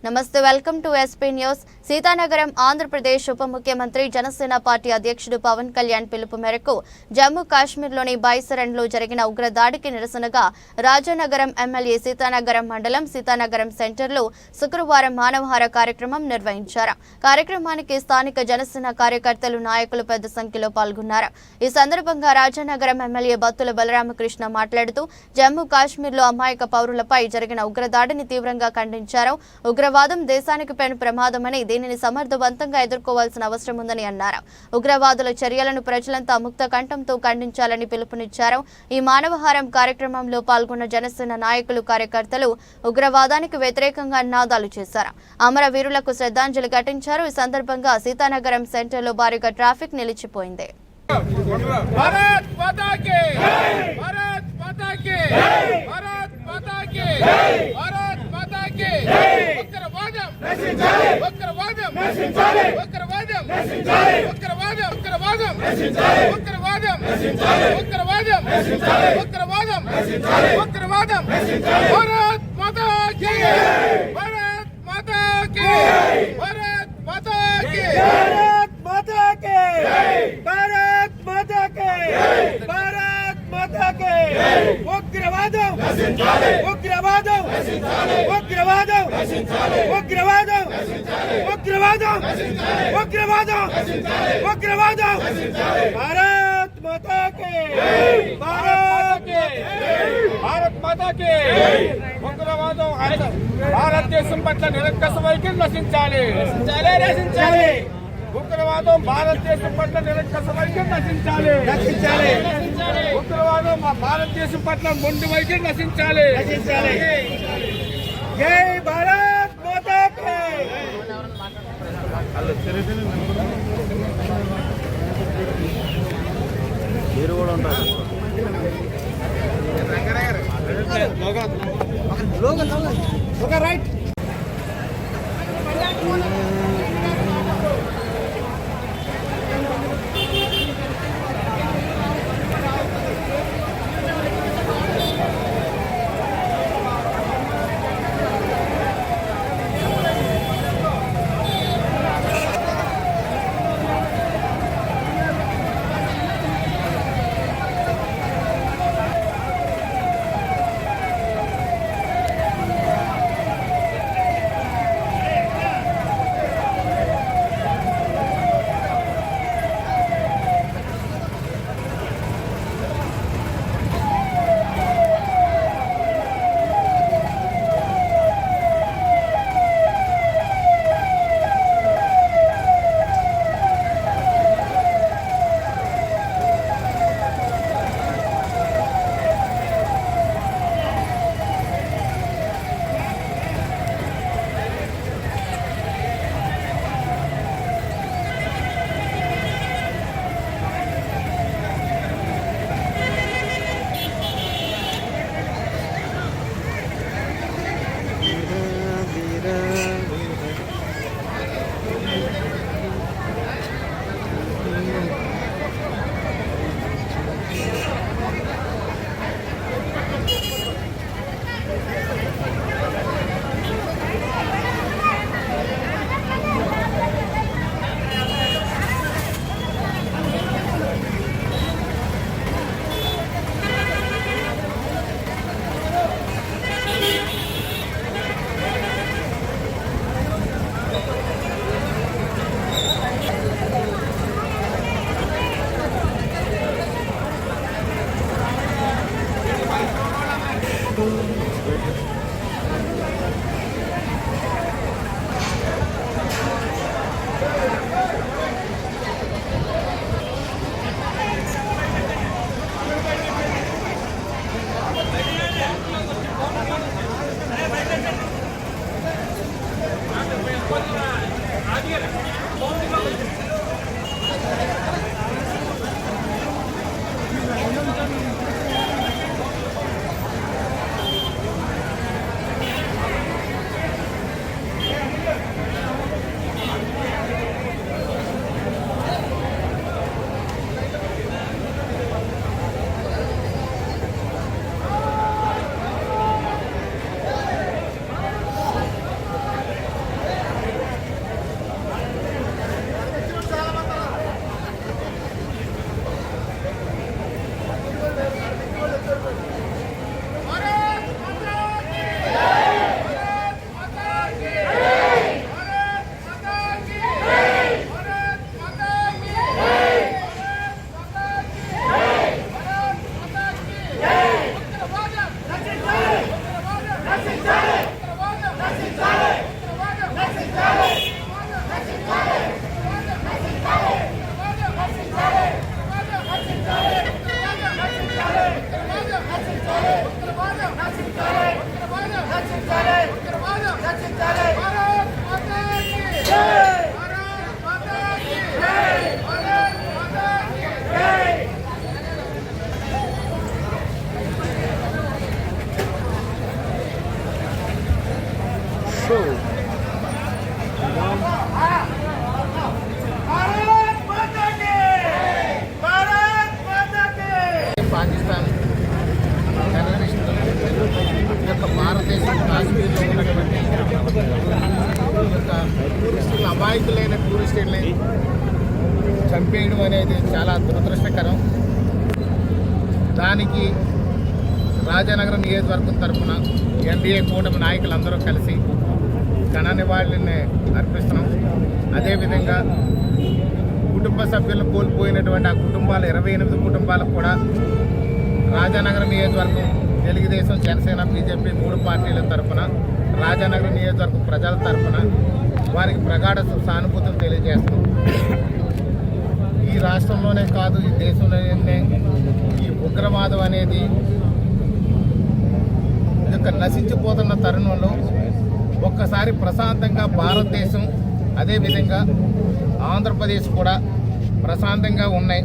నమస్తే, welcome to SP news. Seethanagaram Andhra Pradesh ఉప ముఖ్యమంత్రి జనసేన పార్టీ అధ్యక్షుడు పవన్ కళ్యాణ్ పిలుపు మేరకు జమ్మూ కాశ్మీర్లోని బైసరన్లో జరిగిన ఉగ్రదాడికి నిరసనగా రాజానగరం ఎమ్మెల్యే సీతానగరం మండలం సీతానగరం సెంటర్లో శుక్రవారం మానవహార కార్యక్రమం నిర్వహించారు. కార్యక్రమానికి స్థానిక జనసేన కార్యకర్తలు, నాయకులు పెద్ద సంఖ్యలో పాల్గొన్నారు. ఈ సందర్భంగా రాజానగరం ఎమ్మెల్యే బత్తుల బలరామకృష్ణ మాట్లాడుతూ జమ్మూ కాశ్మీర్లో అమాయక పౌరులపై జరిగిన ఉగ్రదాడిని తీవ్రంగా ఖండించారు. ఉగ్రవాదం దేశానికి పెను ప్రమాదమని, దీనిని సమర్థవంతంగా ఎదుర్కోవాల్సిన అవసరం ఉందని అన్నారు. ఉగ్రవాదుల చర్యలను ప్రజలంతా ముక్త కంఠంతో ఖండించాలని పిలుపునిచ్చారు. ఈ మానవహారం కార్యక్రమంలో పాల్గొన్న జనసేన నాయకులు, కార్యకర్తలు ఉగ్రవాదానికి వ్యతిరేకంగా నినాదాలు చేశారు. అమరవీరులకు శ్రద్ధాంజలి ఘటించారు. ఈ సందర్భంగా సీతానగరం సెంటర్లో భారీగా ట్రాఫిక్ నిలిచిపోయింది. భారతదేశం పట్ల నిరంకుశ వైఖరి నశించాలి. ఉగ్రవాదం భారతదేశం పట్ల నిరంకుశ వైఖరి నశించాలి. ఉగ్రవాదం భారతదేశం పట్ల మొండి వైఖరి నశించాలి. జై భారత్ మాతా కీ. మీరు కూడా ఉంటారు. రైట్. దురదృష్టకరం. దానికి రాజానగరం నియోజకవర్గం తరఫున ఎన్డీఏ కూటమి నాయకులందరూ కలిసి ఘన నివాళుల్ని అర్పిస్తున్నాం. అదేవిధంగా కుటుంబ సభ్యులను కోల్పోయినటువంటి ఆ కుటుంబాలు 28 కుటుంబాలకు కూడా రాజానగరం నియోజకవర్గం తెలుగుదేశం, జనసేన, బీజేపీ 3 పార్టీల తరఫున రాజానగరం నియోజకవర్గం ప్రజల తరఫున వారికి ప్రగాఢ సానుభూతులు తెలియజేస్తున్నాం. ఈ రాష్ట్రంలోనే కాదు, ఈ దేశంలోనే ఈ ఉగ్రవాదం అనేది ఇక నశించిపోతున్న తరుణంలో ఒక్కసారి ప్రశాంతంగా భారతదేశం, అదేవిధంగా ఆంధ్రప్రదేశ్ కూడా ప్రశాంతంగా ఉన్నాయి.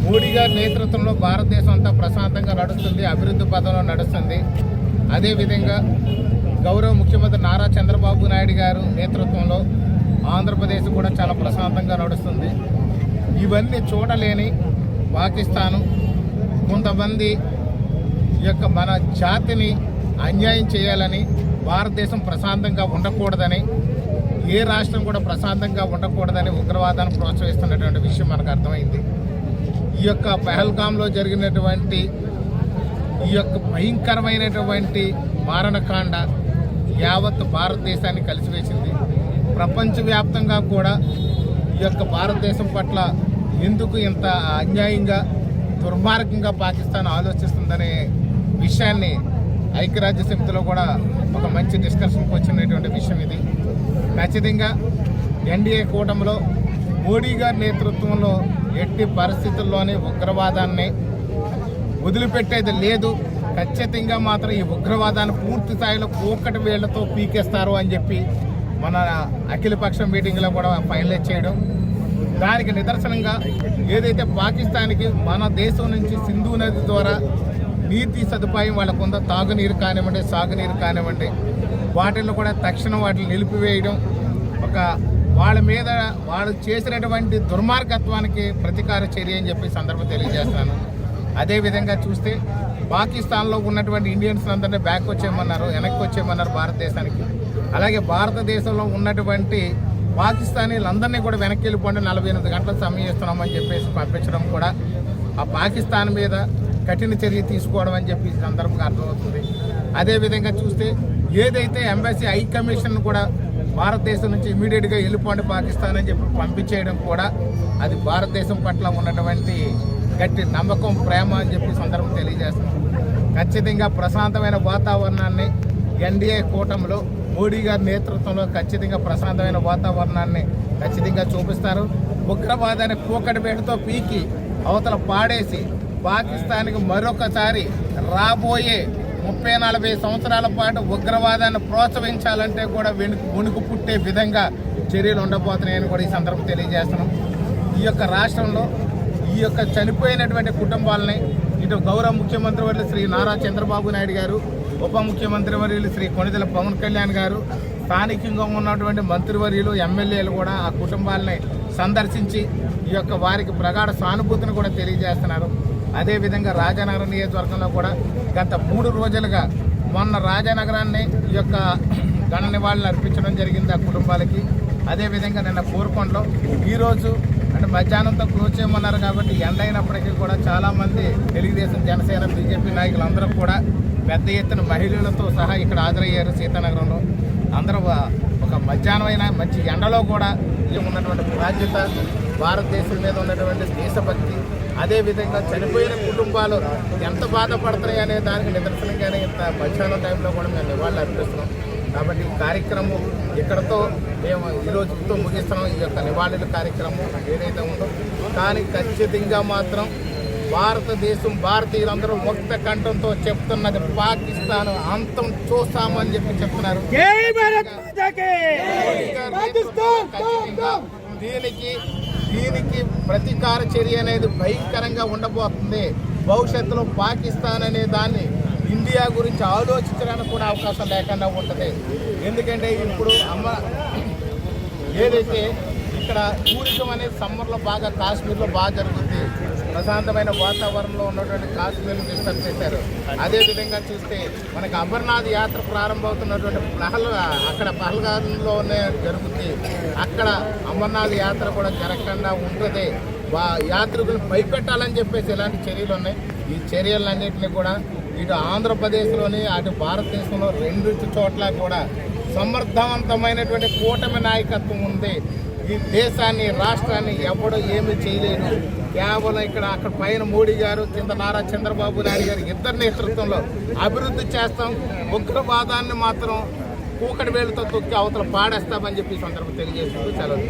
మోడీ గారి నేతృత్వంలో భారతదేశం అంతా ప్రశాంతంగా నడుస్తుంది, అభివృద్ధి పథంలో నడుస్తుంది. అదేవిధంగా గౌరవ ముఖ్యమంత్రి నారా చంద్రబాబు నాయుడు గారు నేతృత్వంలో ఆంధ్రప్రదేశ్ కూడా చాలా ప్రశాంతంగా నడుస్తుంది. ఇవన్నీ చూడలేని పాకిస్తాను కొంతమంది యొక్క మన జాతిని అన్యాయం చేయాలని, భారతదేశం ప్రశాంతంగా ఉండకూడదని, ఏ రాష్ట్రం కూడా ప్రశాంతంగా ఉండకూడదని ఉగ్రవాదాన్ని ప్రోత్సహిస్తున్నటువంటి విషయం మనకు అర్థమైంది. ఈ యొక్క పహల్గాంలో జరిగినటువంటి ఈ యొక్క భయంకరమైనటువంటి మారణకాండ యావత్ భారతదేశాన్ని కలిసివేసింది. ప్రపంచవ్యాప్తంగా కూడా ఈ యొక్క భారతదేశం పట్ల ఎందుకు ఇంత అన్యాయంగా, దుర్మార్గంగా పాకిస్తాన్ ఆలోచిస్తుందనే విషయాన్ని ఐక్యరాజ్య సమితిలో కూడా ఒక మంచి డిస్కషన్కి వచ్చినటువంటి విషయం ఇది. ఖచ్చితంగా ఎన్డీఏ కూటమిలో మోడీ గారి నేతృత్వంలో ఎట్టి పరిస్థితుల్లోనే ఉగ్రవాదాన్ని వదిలిపెట్టేది లేదు. ఖచ్చితంగా మాత్రం ఈ ఉగ్రవాదాన్ని పూర్తి స్థాయిలో కూకటి వేళ్లతో పీకేస్తారు అని చెప్పి మన అఖిలపక్షం మీటింగ్లో కూడా ఫైనలైజ్ చేయడం, దానికి నిదర్శనంగా ఏదైతే పాకిస్తాన్కి మన దేశం నుంచి సింధు నది ద్వారా నీటి సదుపాయం వాళ్ళకు ఉందో, తాగునీరు కానివ్వండి, సాగునీరు కానివ్వండి, వాటిల్లో కూడా తక్షణం వాటిని నిలిపివేయడం, ఒక వాళ్ళ మీద వాళ్ళు చేసినటువంటి దుర్మార్గత్వానికి ప్రతీకార చర్య అని చెప్పి సందర్భం తెలియజేస్తున్నాను. అదేవిధంగా చూస్తే పాకిస్తాన్లో ఉన్నటువంటి ఇండియన్స్ అందరినీ వెనక్కి వచ్చేయమన్నారు భారతదేశానికి. అలాగే భారతదేశంలో ఉన్నటువంటి పాకిస్తానీలందరినీ కూడా వెనక్కి వెళ్ళిపోండి, 48 గంటల సమయం ఇస్తున్నామని చెప్పేసి పంపించడం కూడా ఆ పాకిస్తాన్ మీద కఠిన చర్య తీసుకోవడం అని చెప్పి సందర్భంగా అర్థమవుతుంది. అదేవిధంగా చూస్తే ఏదైతే ఎంబసీ హై కమిషన్ కూడా భారతదేశం నుంచి ఇమీడియట్గా వెళ్ళిపోండి పాకిస్తాన్ అని చెప్పి పంపించేయడం కూడా అది భారతదేశం పట్ల ఉన్నటువంటి గట్టి నమ్మకం, ప్రేమ అని చెప్పి సందర్భం తెలియజేస్తున్నాం. ఖచ్చితంగా ప్రశాంతమైన వాతావరణాన్ని ఎన్డీఏ కూటమిలో మోడీ గారి నేతృత్వంలో ఖచ్చితంగా ప్రశాంతమైన వాతావరణాన్ని ఖచ్చితంగా చూపిస్తారు. ఉగ్రవాదాన్ని కూకటి వేటతో పీకి అవతల పాడేసి పాకిస్తాన్కి మరొకసారి రాబోయే 30-40 సంవత్సరాల పాటు ఉగ్రవాదాన్ని ప్రోత్సహించాలంటే కూడా వణుకు పుట్టే విధంగా చర్యలు ఉండబోతున్నాయని కూడా ఈ సందర్భం తెలియజేస్తున్నాం. ఈ యొక్క రాష్ట్రంలో ఈ యొక్క చనిపోయినటువంటి కుటుంబాలని ఇటు గౌరవ ముఖ్యమంత్రి వర్యులు శ్రీ నారా చంద్రబాబు నాయుడు గారు, ఉప ముఖ్యమంత్రి వర్యులు శ్రీ కొణిదెల పవన్ కళ్యాణ్ గారు, స్థానికంగా ఉన్నటువంటి మంత్రివర్యులు, ఎమ్మెల్యేలు కూడా ఆ కుటుంబాలని సందర్శించి ఈ యొక్క వారికి ప్రగాఢ సానుభూతిని కూడా తెలియజేస్తున్నారు. అదేవిధంగా రాజానగరం నియోజకవర్గంలో కూడా గత 3 రోజులుగా మొన్న రాజానగరాన్ని ఈ యొక్క ఘన నివాళులు అర్పించడం జరిగింది ఆ కుటుంబాలకి. అదేవిధంగా నిన్న కోరుకొండలో ఈరోజు అంటే మధ్యాహ్నంతో క్లోజ్ చేయమన్నారు కాబట్టి ఎండ అయినప్పటికీ కూడా చాలామంది తెలుగుదేశం, జనసేన, బీజేపీ నాయకులందరూ కూడా పెద్ద ఎత్తున మహిళలతో సహా ఇక్కడ హాజరయ్యారు. సీతానగరంలో అందరూ ఒక మధ్యాహ్నం అయినా మంచి ఎండలో కూడా ఉన్నటువంటి బాధ్యత, భారతదేశం మీద ఉన్నటువంటి దేశభక్తి, అదేవిధంగా చనిపోయిన కుటుంబాలు ఎంత బాధపడుతున్నాయి అనే దానికి నిదర్శనంగానే ఇంత మధ్యాహ్నం టైంలో కూడా మేము నివాళులు అర్పిస్తున్నాం. కాబట్టి ఈ కార్యక్రమం ఇక్కడతో మేము ఈరోజుతో ముగిస్తున్నాం. ఈ యొక్క నివాళుల కార్యక్రమం ఏదైతే ఉందో కానీ ఖచ్చితంగా మాత్రం భారతదేశం, భారతీయులందరూ ముక్త కంఠంతో చెప్తున్నది పాకిస్తాన్ అంతం చూస్తామని చెప్పి చెప్తున్నారు. దీనికి ప్రతీకార చర్య అనేది భయంకరంగా ఉండబోతుంది. భవిష్యత్తులో పాకిస్తాన్ అనే దాన్ని ఇండియా గురించి ఆలోచించడానికి కూడా అవకాశం లేకుండా ఉంటుంది. ఎందుకంటే ఇప్పుడు ఏదైతే ఇక్కడ టూరిజం అనేది సమ్మర్లో బాగా కాశ్మీర్లో బాగా జరుగుతుంది. ప్రశాంతమైన వాతావరణంలో ఉన్నటువంటి కాశ్మీర్ను డిస్టర్బ్ చేశారు. అదేవిధంగా చూస్తే మనకి అమర్నాథ్ యాత్ర ప్రారంభమవుతున్నటువంటి అక్కడ పహల్గామ్లోనే జరుగుతుంది. అక్కడ అమర్నాథ్ యాత్ర కూడా జరగకుండా ఉంటుంది. యాత్రికులు భయపెట్టాలని చెప్పేసి ఇలాంటి చర్యలు ఉన్నాయి. ఈ చర్యలన్నింటినీ కూడా ఇటు ఆంధ్రప్రదేశ్లోని అటు భారతదేశంలో రెండు చోట్ల కూడా సమర్థవంతమైనటువంటి కూటమి నాయకత్వం ఉంది. ఈ దేశాన్ని రాష్ట్రాన్ని ఎవడో ఏమీ చేయలేరు. కేవలం అక్కడ పైన మోడీ గారు, కింద నారా చంద్రబాబు నాయుడు గారు ఇద్దరి నేతృత్వంలో అభివృద్ధి చేస్తాం, ఉగ్రవాదాన్ని మాత్రం కూకటి వేలుతో తొక్కి అవతల పాడేస్తామని చెప్పి సందర్భం తెలియజేస్తూ సెలవు.